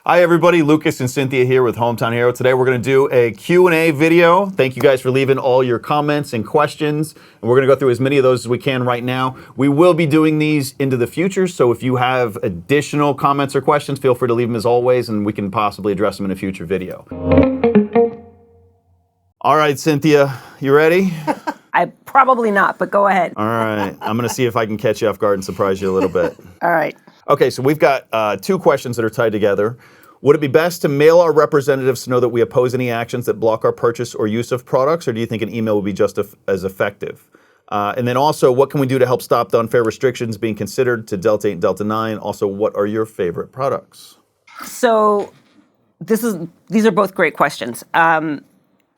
Hi everybody, Lukas and Cynthia here with Hometown Hero. Today we're going to do a Q&A video. Thank you guys for leaving all your comments and questions. And we're going to go through as many of those as we can right now. We will be doing these into the future, so if you have additional comments or questions, feel free to leave them as always, and we can possibly address them in a future video. All right, Cynthia, you ready? Probably not, but go ahead. All right, I'm going to see if I can catch you off guard and surprise you a little bit. All right. Okay, so we've got two questions that are tied together. Would it be best to mail our representatives to know that we oppose any actions that block our purchase or use of products, or do you think an email would be just as effective? And then also, what can we do to help stop the unfair restrictions being considered to Delta 8 and Delta 9? Also, what are your favorite products? So these are both great questions.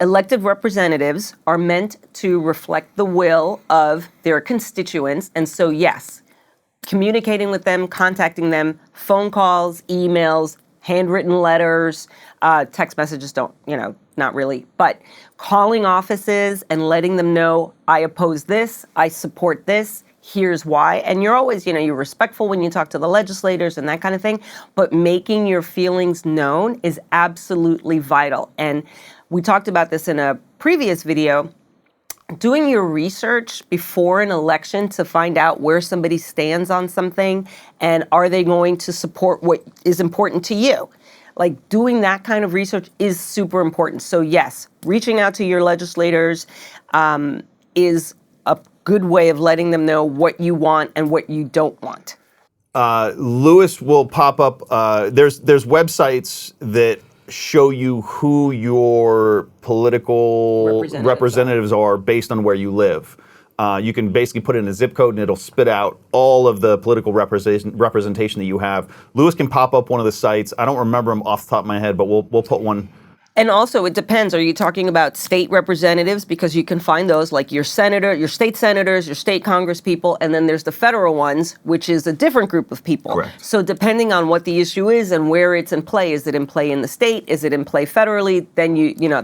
Elected representatives are meant to reflect the will of their constituents, and so yes, communicating with them, contacting them, phone calls, emails, handwritten letters, text messages not really, but calling offices and letting them know, I oppose this, I support this, here's why. And you're always, you're respectful when you talk to the legislators and that kind of thing, but making your feelings known is absolutely vital. And we talked about this in a previous video. Doing your research before an election to find out where somebody stands on something and are they going to support what is important to you. Like doing that kind of research is super important. So yes, reaching out to your legislators is a good way of letting them know what you want and what you don't want. Lewis will pop up. There's websites that show you who your political representatives are based on where you live. You can basically put in a zip code and it'll spit out all of the political representation that you have. Lewis can pop up one of the sites. I don't remember them off the top of my head, but we'll put one. And also, it depends. Are you talking about state representatives? Because you can find those like your senator, your state senators, your state congress people, and then there's the federal ones, which is a different group of people. Correct. So depending on what the issue is and where it's in play, is it in play in the state? Is it in play federally? Then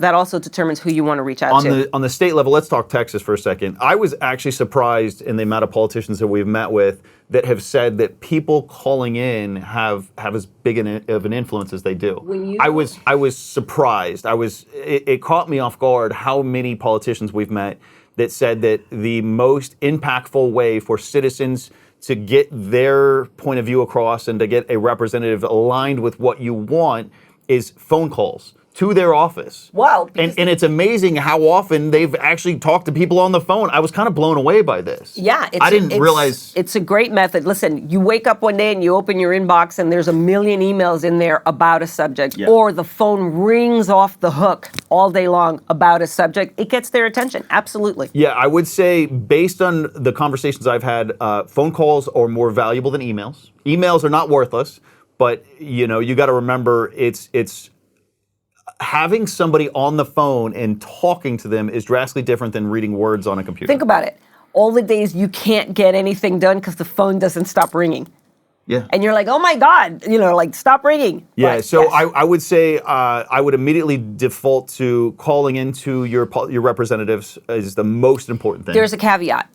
that also determines who you want to reach out to. On the state level, let's talk Texas for a second. I was actually surprised in the amount of politicians that we've met with that have said that people calling in have as big of an influence as they do. I was surprised. It caught me off guard how many politicians we've met that said that the most impactful way for citizens to get their point of view across and to get a representative aligned with what you want is phone calls to their office. Wow. And it's amazing how often they've actually talked to people on the phone. I was kind of blown away by this. Yeah. I didn't realize. It's a great method. Listen, you wake up one day and you open your inbox and there's a million emails in there about a subject, or the phone rings off the hook all day long about a subject. It gets their attention. Absolutely. Yeah, I would say based on the conversations I've had, phone calls are more valuable than emails. Emails are not worthless, but you got to remember it's having somebody on the phone and talking to them is drastically different than reading words on a computer. Think about it. All the days you can't get anything done because the phone doesn't stop ringing. Yeah. And you're like, oh my God, stop ringing. Yeah, but, so yes. I would say I would immediately default to calling into your representatives is the most important thing. There's a caveat.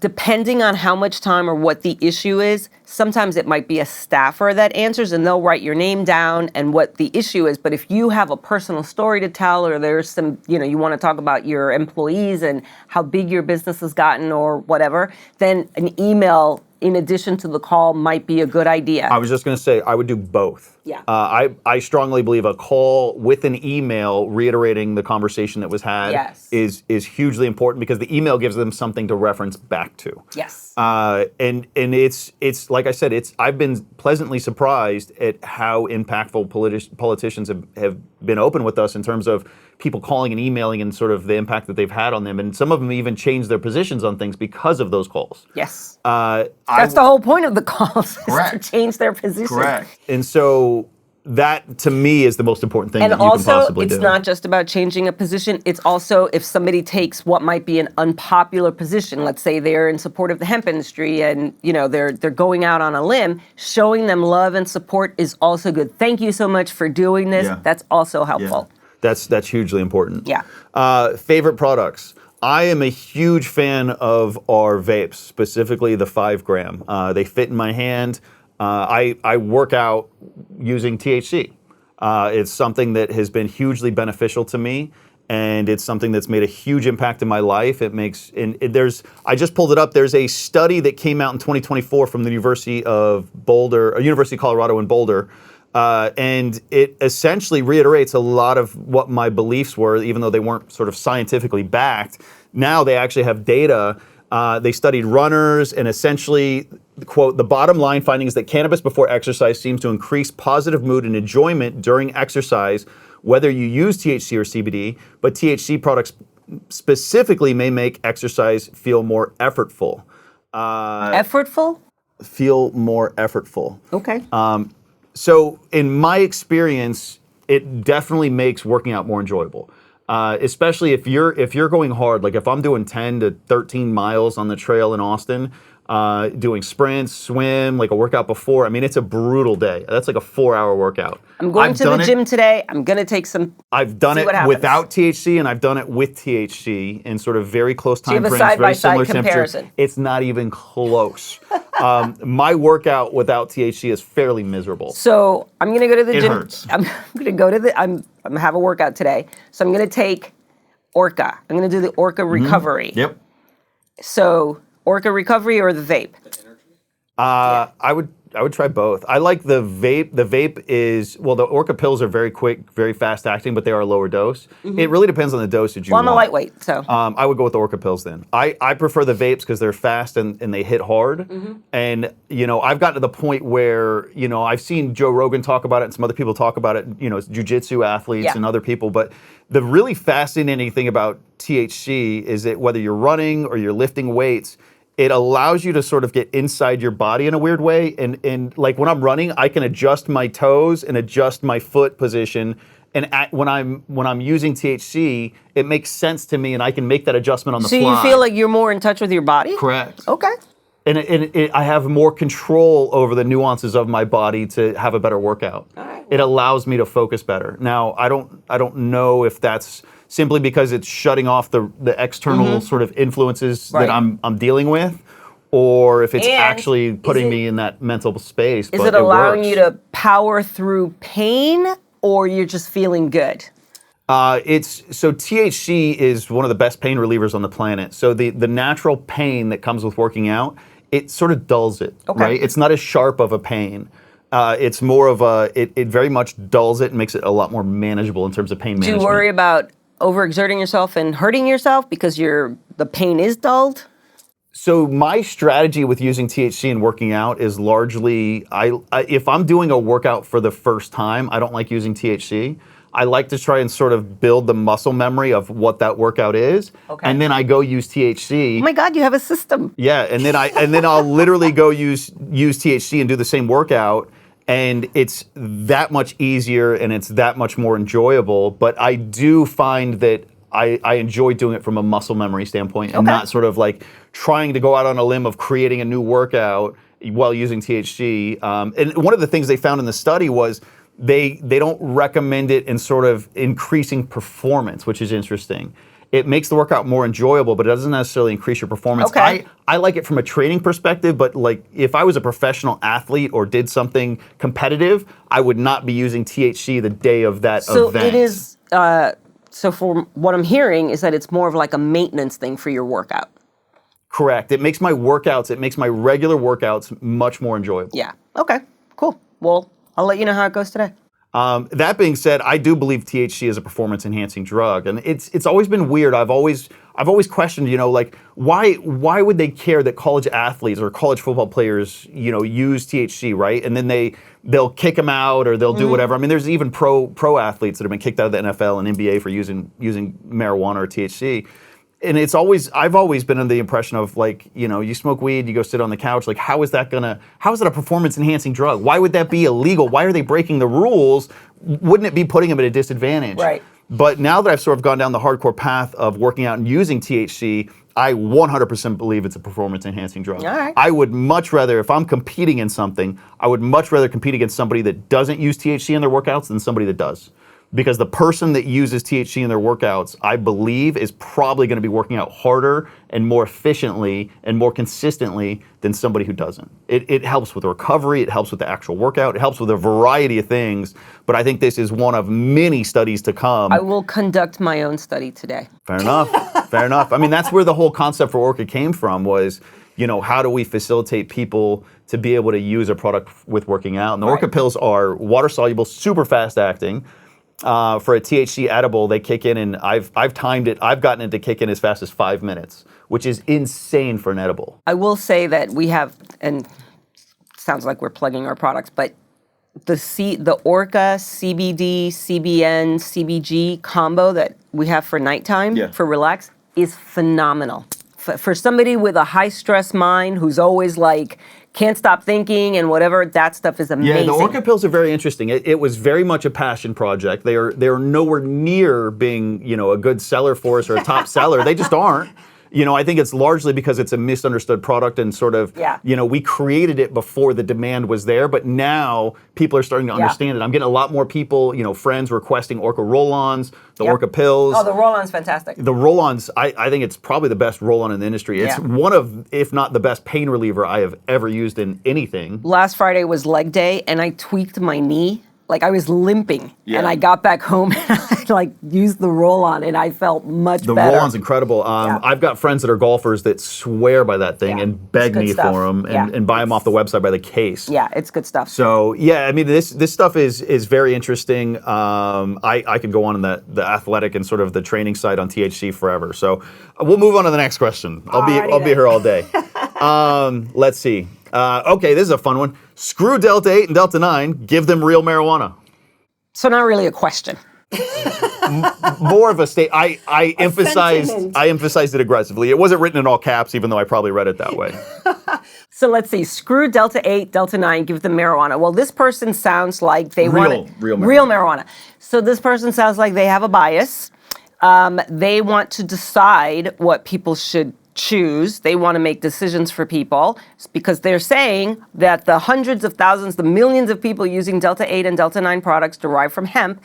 Depending on how much time or what the issue is, sometimes it might be a staffer that answers and they'll write your name down and what the issue is. But if you have a personal story to tell, or there's some, you want to talk about your employees and how big your business has gotten or whatever, then an email in addition to the call might be a good idea. I was just going to say I would do both. Yeah. I strongly believe a call with an email reiterating the conversation that was had is hugely important because the email gives them something to reference back to. Yes. And it's like I said, I've been pleasantly surprised at how impactful politicians have been open with us in terms of people calling and emailing and sort of the impact that they've had on them. And some of them even changed their positions on things because of those calls. Yes. That's the whole point of the calls, is Correct. to change their position. Correct. And so that, to me, is the most important thing that you can possibly do. And also, it's not just about changing a position. It's also if somebody takes what might be an unpopular position, let's say they're in support of the hemp industry and, they're going out on a limb, showing them love and support is also good. Thank you so much for doing this. Yeah. That's also helpful. Yeah. That's hugely important. Yeah. Favorite products. I am a huge fan of our vapes, specifically the 5 gram. They fit in my hand. I work out using THC. It's something that has been hugely beneficial to me, and it's something that's made a huge impact in my life. I just pulled it up. There's a study that came out in 2024 from the University of Colorado in Boulder, and it essentially reiterates a lot of what my beliefs were, even though they weren't sort of scientifically backed. Now they actually have data. They studied runners, and essentially, quote, the bottom line finding is that cannabis before exercise seems to increase positive mood and enjoyment during exercise, whether you use THC or CBD, but THC products specifically may make exercise feel more effortful. Effortful? Feel more effortful. Okay. So in my experience, it definitely makes working out more enjoyable. Especially if you're going hard, like if I'm doing 10 to 13 miles on the trail in Austin, doing sprints, swim, like a workout before. I mean, it's a brutal day. That's like a 4-hour workout. I'm going to the gym today. I'm going to take some. I've done it without THC, and I've done it with THC in sort of very close time frames, very similar temperatures. It's not even close. My workout without THC is fairly miserable. So I'm going to go to the gym. It hurts. I'm going to go to I'm going to have a workout today. So I'm going to take Orca. I'm going to do the Orca recovery. Yep. So Orca recovery or the vape? I would try both. I like the vape. The vape is, well, the Orca pills are very quick, very fast acting, but they are a lower dose. It really depends on the dosage you want. I'm a lightweight, so. I would go with the Orca pills then. I prefer the vapes because they're fast and they hit hard. And, I've gotten to the point where, I've seen Joe Rogan talk about it and some other people talk about it, jiu-jitsu athletes and other people. But the really fascinating thing about THC is that whether you're running or you're lifting weights, it allows you to sort of get inside your body in a weird way. And like when I'm running, I can adjust my toes and adjust my foot position. And when I'm using THC, it makes sense to me, and I can make that adjustment on the fly. So you feel like you're more in touch with your body? Correct. Okay. And I have more control over the nuances of my body to have a better workout. All right. It allows me to focus better. Now, I don't know if that's simply because it's shutting off the external sort of influences that I'm dealing with, or if it's actually putting me in that mental space. Is it allowing you to power through pain, or you're just feeling good? So THC is one of the best pain relievers on the planet. So the natural pain that comes with working out, it sort of dulls it, right? It's not as sharp of a pain. It's more of it very much dulls it and makes it a lot more manageable in terms of pain management. Do you worry about overexerting yourself and hurting yourself because the pain is dulled? So my strategy with using THC and working out is largely, if I'm doing a workout for the first time, I don't like using THC. I like to try and sort of build the muscle memory of what that workout is, and then I go use THC. Oh my God, you have a system. Yeah, and then I'll literally go use THC and do the same workout. And it's that much easier and it's that much more enjoyable. But I do find that I enjoy doing it from a muscle memory standpoint and not sort of like trying to go out on a limb of creating a new workout while using THC. And one of the things they found in the study was they don't recommend it in sort of increasing performance, which is interesting. It makes the workout more enjoyable, but it doesn't necessarily increase your performance. I like it from a training perspective, but like if I was a professional athlete or did something competitive, I would not be using THC the day of that event. So it is, so for what I'm hearing is that it's more of like a maintenance thing for your workout. Correct. It makes my regular workouts much more enjoyable. Yeah. Okay, cool. Well, I'll let you know how it goes today. That being said, I do believe THC is a performance-enhancing drug, and it's always been weird. I've always questioned, like why would they care that college athletes or college football players, use THC, right? And then they'll kick them out or they'll do whatever. I mean, there's even pro athletes that have been kicked out of the NFL and NBA for using marijuana or THC. And I've always been under the impression of like, you smoke weed, you go sit on the couch, like how is that a performance enhancing drug? Why would that be illegal? Why are they breaking the rules? Wouldn't it be putting them at a disadvantage? Right. But now that I've sort of gone down the hardcore path of working out and using THC, I 100% believe it's a performance enhancing drug. All right. I would much rather, if I'm competing in something, I would much rather compete against somebody that doesn't use THC in their workouts than somebody that does. because the person that uses THC in their workouts, I believe, is probably going to be working out harder and more efficiently and more consistently than somebody who doesn't. It helps with recovery, it helps with the actual workout, it helps with a variety of things, but I think this is one of many studies to come. I will conduct my own study today. Fair enough, fair enough. I mean, that's where the whole concept for Orca came from was, how do we facilitate people to be able to use a product with working out? And the Orca pills are water-soluble, super fast-acting. For a THC edible, they kick in, and I've timed it. I've gotten it to kick in as fast as 5 minutes, which is insane for an edible. I will say that we have, and sounds like we're plugging our products, but the Orca CBD, CBN, CBG combo that we have for nighttime, for relax, is phenomenal. For somebody with a high-stress mind who's always like, can't stop thinking and whatever, that stuff is amazing. Yeah, the Orca pills are very interesting. It was very much a passion project. They are nowhere near being, a good seller for us or a top seller. They just aren't. I think it's largely because it's a misunderstood product and sort of, we created it before the demand was there, but now people are starting to understand it. I'm getting a lot more people, friends requesting Orca roll-ons, the Orca pills. Oh, the roll-on's fantastic. The roll-ons, I think it's probably the best roll-on in the industry. It's one of, if not the best pain reliever I have ever used in anything. Last Friday was leg day and I tweaked my knee. Like I was limping and I got back home and I used the roll-on and I felt much better. The roll-on's incredible. I've got friends that are golfers that swear by that thing and beg me for them and buy them off the website by the case. Yeah, it's good stuff. So I mean, this stuff is very interesting. I could go on in the athletic and sort of the training side on THC forever. So we'll move on to the next question. I'll be here all day. Let's see. Okay, this is a fun one. Screw Delta 8 and Delta 9, give them real marijuana. So not really a question. More of a state. I emphasized it aggressively. It wasn't written in all caps, even though I probably read it that way. So let's see. Screw Delta 8, Delta 9, give them marijuana. Well, this person sounds like they want real marijuana. So this person sounds like they have a bias. They want to decide what people should choose. They want to make decisions for people because they're saying that the hundreds of thousands, the millions of people using Delta 8 and Delta 9 products derived from hemp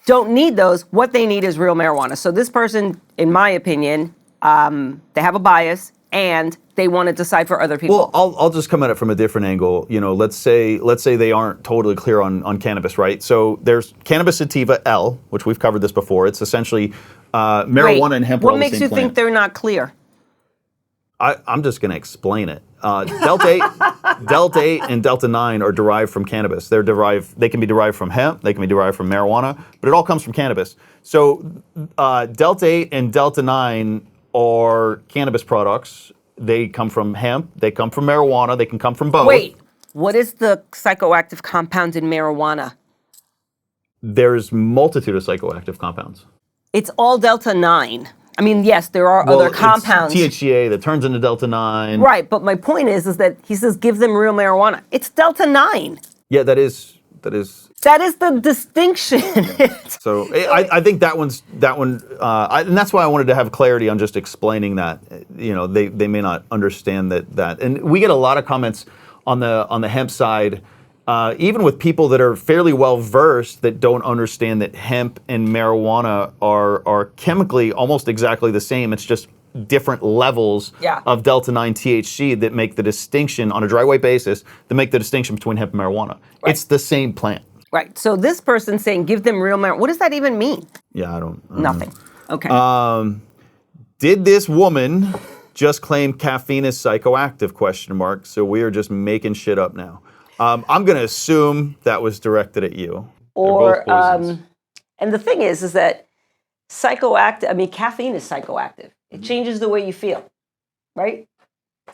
don't need those. What they need is real marijuana. So this person, in my opinion, they have a bias and they want to decide for other people. Well, I'll just come at it from a different angle. Let's say they aren't totally clear on cannabis, right? So there's cannabis sativa L, which we've covered this before. It's essentially marijuana and hemp. What makes you think they're not clear? I'm just going to explain it. Delta 8 and Delta 9 are derived from cannabis. They can be derived from hemp, they can be derived from marijuana, but it all comes from cannabis. So Delta 8 and Delta 9 are cannabis products. They come from hemp, they come from marijuana, they can come from both. Wait, what is the psychoactive compound in marijuana? There's multitude of psychoactive compounds. It's all Delta 9. I mean, yes, there are other compounds. It's THCA that turns into Delta 9. Right, but my point is that he says give them real marijuana. It's Delta 9. Yeah, that is. That is the distinction. So I think that one, and that's why I wanted to have clarity on just explaining that. They may not understand that, and we get a lot of comments on the hemp side. Even with people that are fairly well versed that don't understand that hemp and marijuana are chemically almost exactly the same. It's just different levels of Delta 9 THC that make the distinction on a dry weight basis, that make the distinction between hemp and marijuana. Right. It's the same plant. Right. So this person saying give them real marijuana, what does that even mean? Yeah, I don't Nothing. know. Okay. Did this woman just claim caffeine is psychoactive? ? So we are just making shit up now. I'm going to assume that was directed at you. Or, and the thing is that caffeine is psychoactive. It changes the way you feel, right?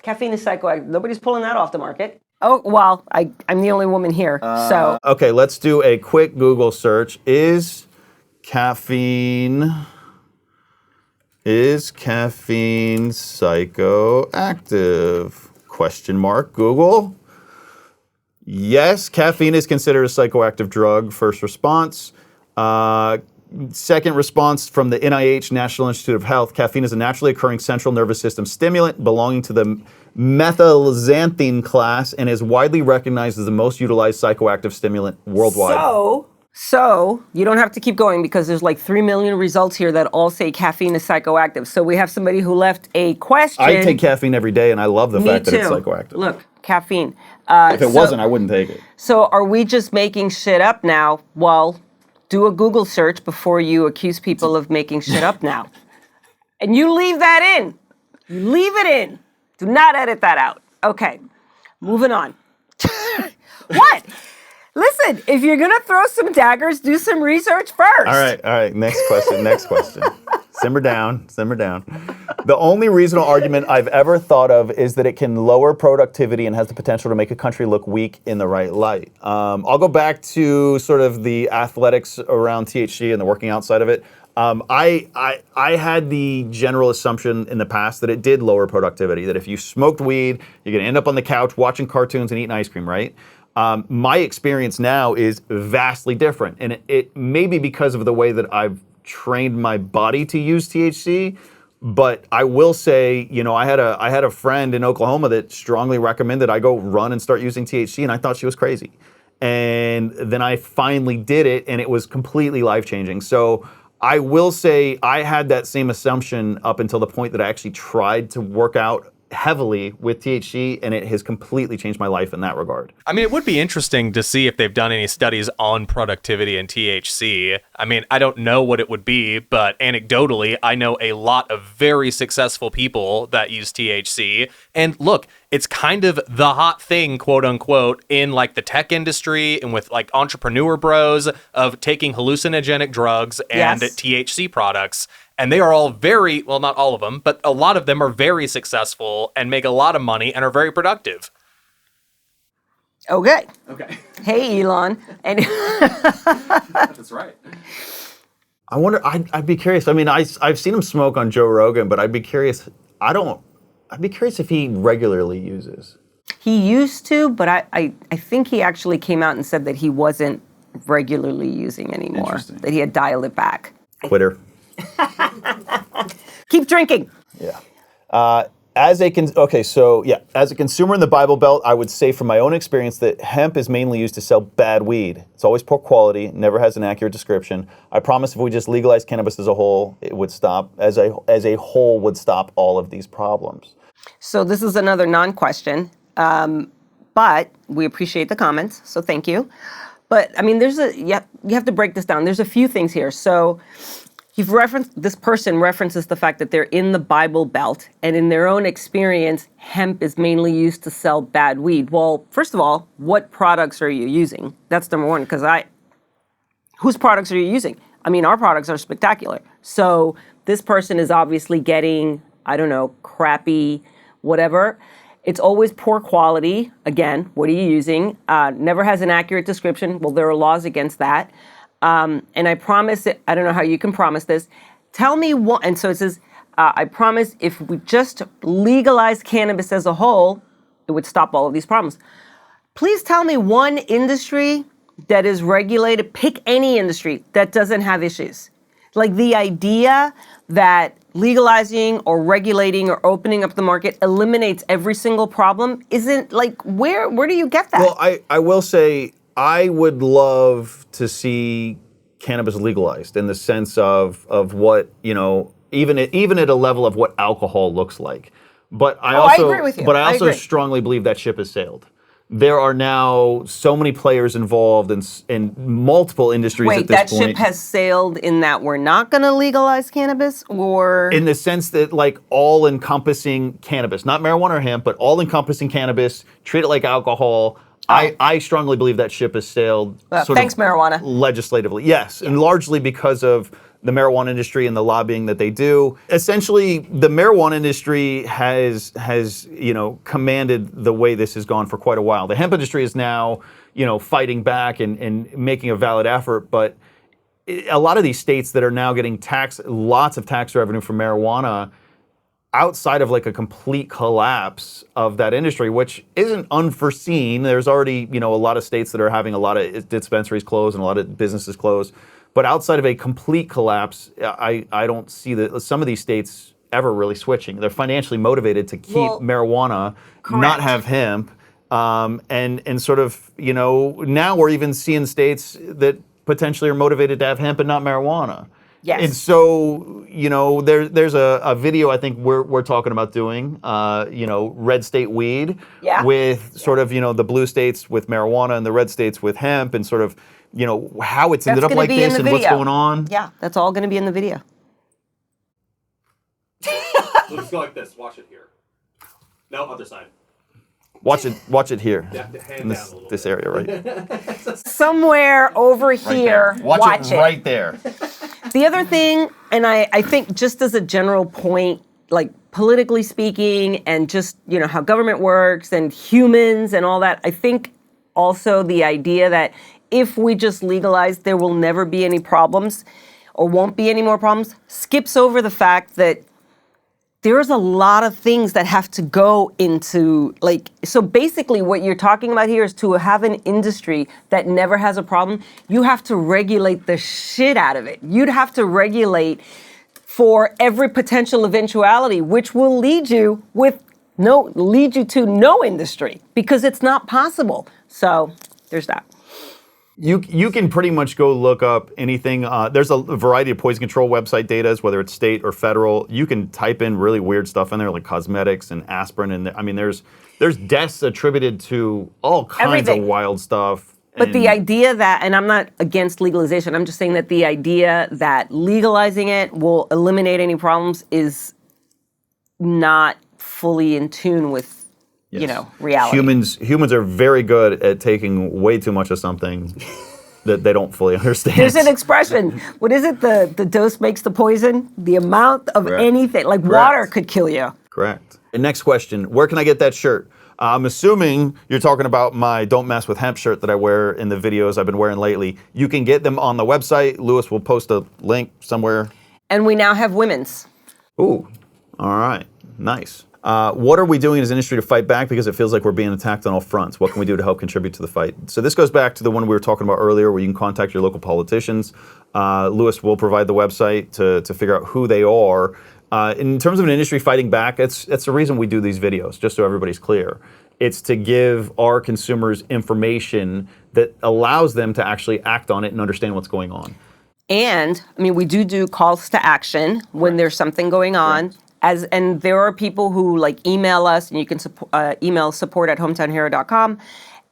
Caffeine is psychoactive. Nobody's pulling that off the market. Oh, well, I'm the only woman here, so. Okay, let's do a quick Google search. Is caffeine psychoactive? ? Google. Yes, caffeine is considered a psychoactive drug. First response. Second response from the NIH, National Institute of Health. Caffeine is a naturally occurring central nervous system stimulant belonging to the methylxanthine class and is widely recognized as the most utilized psychoactive stimulant worldwide. So, So you don't have to keep going because there's like 3 million results here that all say caffeine is psychoactive. So we have somebody who left a question. I take caffeine every day, and I love the fact that it's psychoactive. Look, caffeine. If it wasn't, I wouldn't take it. So are we just making shit up now? Well, do a Google search before you accuse people of making shit up now. And you leave that in. You leave it in. Do not edit that out. Okay, moving on. What? Listen, if you're going to throw some daggers, do some research first. All right. Next question. Simmer down. The only reasonable argument I've ever thought of is that it can lower productivity and has the potential to make a country look weak in the right light. I'll go back to sort of the athletics around THC and the working out side of it. I had the general assumption in the past that it did lower productivity, that if you smoked weed, you're going to end up on the couch watching cartoons and eating ice cream, right? My experience now is vastly different, and it may be because of the way that I've trained my body to use THC. But I will say, I had a friend in Oklahoma that strongly recommended I go run and start using THC, and I thought she was crazy. And then I finally did it, and it was completely life-changing. So I will say I had that same assumption up until the point that I actually tried to work out heavily with THC, and it has completely changed my life in that regard. I mean, it would be interesting to see if they've done any studies on productivity and THC. I mean, I don't know what it would be, but anecdotally, I know a lot of very successful people that use THC. And look, it's kind of the hot thing, quote unquote, in like the tech industry and with like entrepreneur bros of taking hallucinogenic drugs and THC products. And they are all very, well, not all of them, but a lot of them are very successful and make a lot of money and are very productive. Okay. Hey, Elon. And that's right. I wonder, I'd be curious. I mean, I've seen him smoke on Joe Rogan, but I'd be curious. I'd be curious if he regularly uses. He used to, but I think he actually came out and said that he wasn't regularly using anymore, that he had dialed it back. Quitter. Keep drinking. Yeah. As a consumer in the Bible Belt, I would say from my own experience that hemp is mainly used to sell bad weed. It's always poor quality, never has an accurate description. I promise if we just legalized cannabis as a whole, it would stop, as a whole would stop all of these problems. So this is another non-question, but we appreciate the comments, so thank you. But I mean, you have to break this down. There's a few things here. So this person references the fact that they're in the Bible Belt, and in their own experience, hemp is mainly used to sell bad weed. Well, first of all, what products are you using? That's number one, because whose products are you using? I mean, our products are spectacular. So this person is obviously getting, I don't know, crappy, whatever. It's always poor quality. Again, what are you using? Never has an accurate description. Well, there are laws against that. And I promise, I don't know how you can promise this. Tell me what, and so it says, I promise if we just legalize cannabis as a whole, it would stop all of these problems. Please tell me one industry that is regulated, pick any industry that doesn't have issues. Like the idea that legalizing or regulating or opening up the market eliminates every single problem isn't like, where do you get that? Well, I will say, I would love to see cannabis legalized in the sense of what, even at a level of what alcohol looks like. But I agree with you. But I also strongly believe that ship has sailed. There are now so many players involved in multiple industries at this point. Wait, that ship has sailed in that we're not going to legalize cannabis, or? In the sense that, like, all-encompassing cannabis, not marijuana or hemp, but all-encompassing cannabis, treat it like alcohol. I strongly believe that ship has sailed. Well, thanks, marijuana. Legislatively, yes, and largely because of the marijuana industry and the lobbying that they do. Essentially, the marijuana industry has commanded the way this has gone for quite a while. The hemp industry is now, fighting back and making a valid effort, but a lot of these states that are now getting lots of tax revenue from marijuana, outside of like a complete collapse of that industry, which isn't unforeseen. There's already, a lot of states that are having a lot of dispensaries closed and a lot of businesses closed. But outside of a complete collapse, I don't see that some of these states ever really switching. They're financially motivated to keep marijuana, not have hemp. And sort of, now we're even seeing states that potentially are motivated to have hemp and not marijuana. Yes. And so, there's a video I think we're talking about doing, red state weed with sort of, the blue states with marijuana and the red states with hemp and sort of, how it's ended up like this and what's going on. Yeah, that's all going to be in the video. So just go like this. Watch it here. No, other side. Watch it here. Yeah, hand in down a little this bit. area right. Somewhere over here. Watch it right there. The other thing, and I think just as a general point, like politically speaking, and just how government works and humans and all that, I think also the idea that if we just legalize, there will never be any problems or won't be any more problems, skips over the fact that there's a lot of things that have to go into, so basically what you're talking about here is to have an industry that never has a problem, you have to regulate the shit out of it. You'd have to regulate for every potential eventuality, which will lead you to no industry, because it's not possible. So there's that. You can pretty much go look up anything. There's a variety of poison control website data, whether it's state or federal. You can type in really weird stuff in there, like cosmetics and aspirin, and there's deaths attributed to all kinds of wild stuff. But the idea that, and I'm not against legalization, I'm just saying that the idea that legalizing it will eliminate any problems is not fully in tune with reality. Humans are very good at taking way too much of something that they don't fully understand. There's an expression. What is it? The dose makes the poison. The amount of anything, like water, could kill you. Correct. And next question: where can I get that shirt? I'm assuming you're talking about my "Don't Mess with Hemp" shirt that I wear in the videos I've been wearing lately. You can get them on the website. Lewis will post a link somewhere. And we now have women's. Ooh, all right, nice. What are we doing as an industry to fight back? Because it feels like we're being attacked on all fronts. What can we do to help contribute to the fight? So this goes back to the one we were talking about earlier, where you can contact your local politicians. Lewis will provide the website to figure out who they are. In terms of an industry fighting back, that's the reason we do these videos, just so everybody's clear. It's to give our consumers information that allows them to actually act on it and understand what's going on. And, we do calls to action when there's something going on. And there are people who email us, and you can email support@hometownhero.com,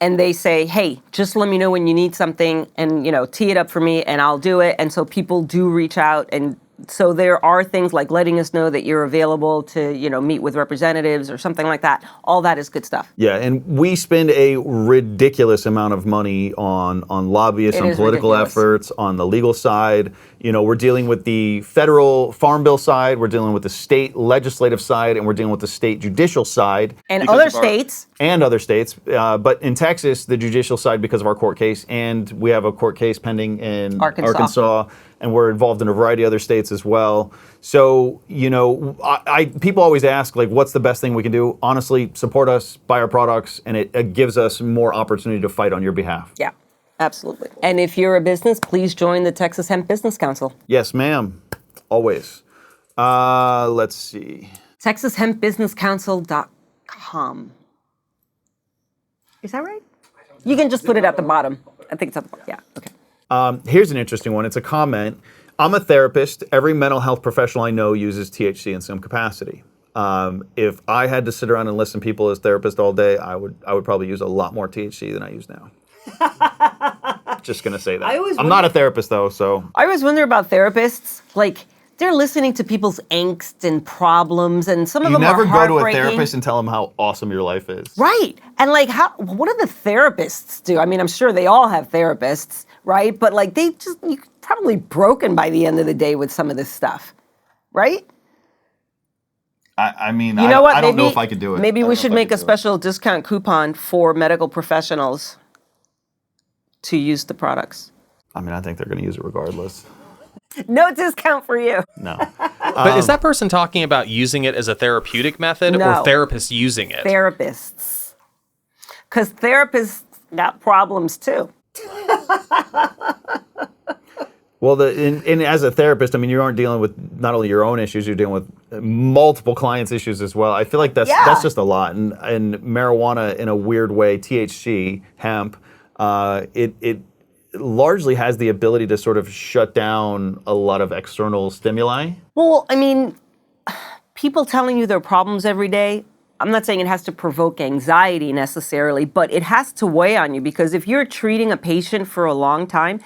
and they say, hey, just let me know when you need something, and tee it up for me, and I'll do it. And so people do reach out, and so there are things like letting us know that you're available to meet with representatives or something like that. All that is good stuff. Yeah, and we spend a ridiculous amount of money on lobbyists, on political efforts, on the legal side. We're dealing with the federal farm bill side, we're dealing with the state legislative side, and we're dealing with the state judicial side. And other states. And other states. But in Texas, the judicial side because of our court case, and we have a court case pending in Arkansas, and we're involved in a variety of other states as well. So, people always ask, what's the best thing we can do? Honestly, support us, buy our products, and it gives us more opportunity to fight on your behalf. Yeah. Absolutely. And if you're a business, please join the Texas Hemp Business Council. Yes, ma'am. Always. Let's see. TexasHempBusinessCouncil.com. Is that right? You can just put it at the bottom. I think it's at the bottom. Yeah, okay. Here's an interesting one. It's a comment. I'm a therapist. Every mental health professional I know uses THC in some capacity. If I had to sit around and listen to people as therapists all day, I would probably use a lot more THC than I use now. Just gonna say that. I'm not a therapist though, so. I always wonder about therapists. They're listening to people's angst and problems, and some of them are heartbreaking. You never go to a therapist and tell them how awesome your life is. Right. And what do the therapists do? I'm sure they all have therapists, right? But you're probably broken by the end of the day with some of this stuff, right? I don't know if I could do it. Maybe we should make a special discount coupon for medical professionals to use the products. I think they're going to use it regardless. No discount for you. No. But is that person talking about using it as a therapeutic method or therapists using it? Therapists. Because therapists got problems too. Well, and as a therapist, you aren't dealing with not only your own issues, you're dealing with multiple clients' issues as well. I feel like that's just a lot. And marijuana, in a weird way, THC, hemp, largely has the ability to sort of shut down a lot of external stimuli. Well, I mean, people telling you their problems every day, I'm not saying it has to provoke anxiety necessarily, but it has to weigh on you, because if you're treating a patient for a long time,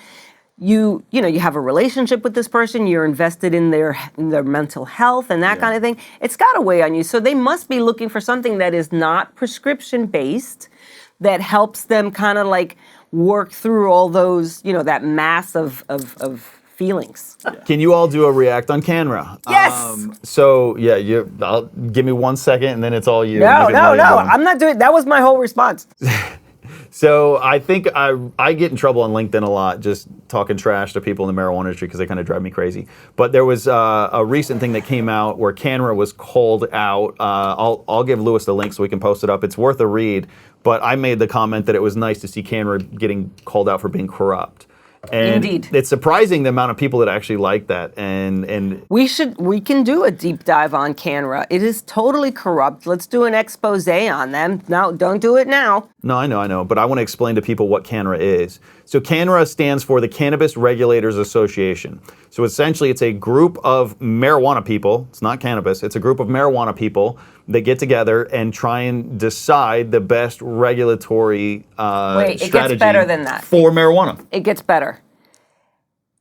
you have a relationship with this person, you're invested in their mental health and that kind of thing. It's got to weigh on you. So they must be looking for something that is not prescription based, that helps them kind of like work through all those, that mass of feelings. Can you all do a react on CANNRA? Yes. Give me 1 second and then it's all you. No. I'm not doing. That was my whole response. So I think I get in trouble on LinkedIn a lot just talking trash to people in the marijuana industry because they kind of drive me crazy. But there was a recent thing that came out where CANNRA was called out. I'll give Lewis the link so we can post it up. It's worth a read. But I made the comment that it was nice to see CANNRA getting called out for being corrupt. And Indeed. It's surprising the amount of people that actually like that. And we can do a deep dive on CANNRA. It is totally corrupt. Let's do an expose on them. No, don't do it now. No, I know, but I want to explain to people what CANNRA is. So CANNRA stands for the Cannabis Regulators Association. So essentially it's a group of marijuana people, it's not cannabis, it's a group of marijuana people that get together and try and decide the best regulatory strategy it gets better than that. For marijuana. It gets better.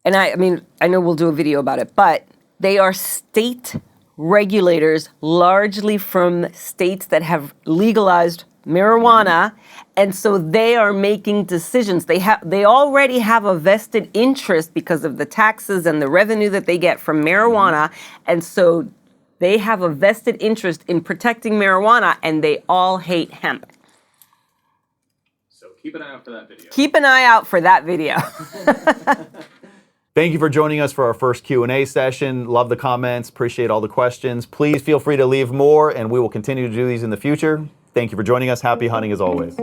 And I know we'll do a video about it, but they are state regulators, largely from states that have legalized marijuana, and so they are making decisions. They already have a vested interest because of the taxes and the revenue that they get from marijuana, and so they have a vested interest in protecting marijuana, and they all hate hemp. So keep an eye out for that video. Keep an eye out for that video. Thank you for joining us for our first Q&A session. Love the comments, appreciate all the questions. Please feel free to leave more, and we will continue to do these in the future. Thank you for joining us. Happy hunting as always.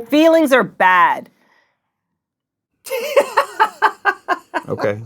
Feelings are bad. Okay.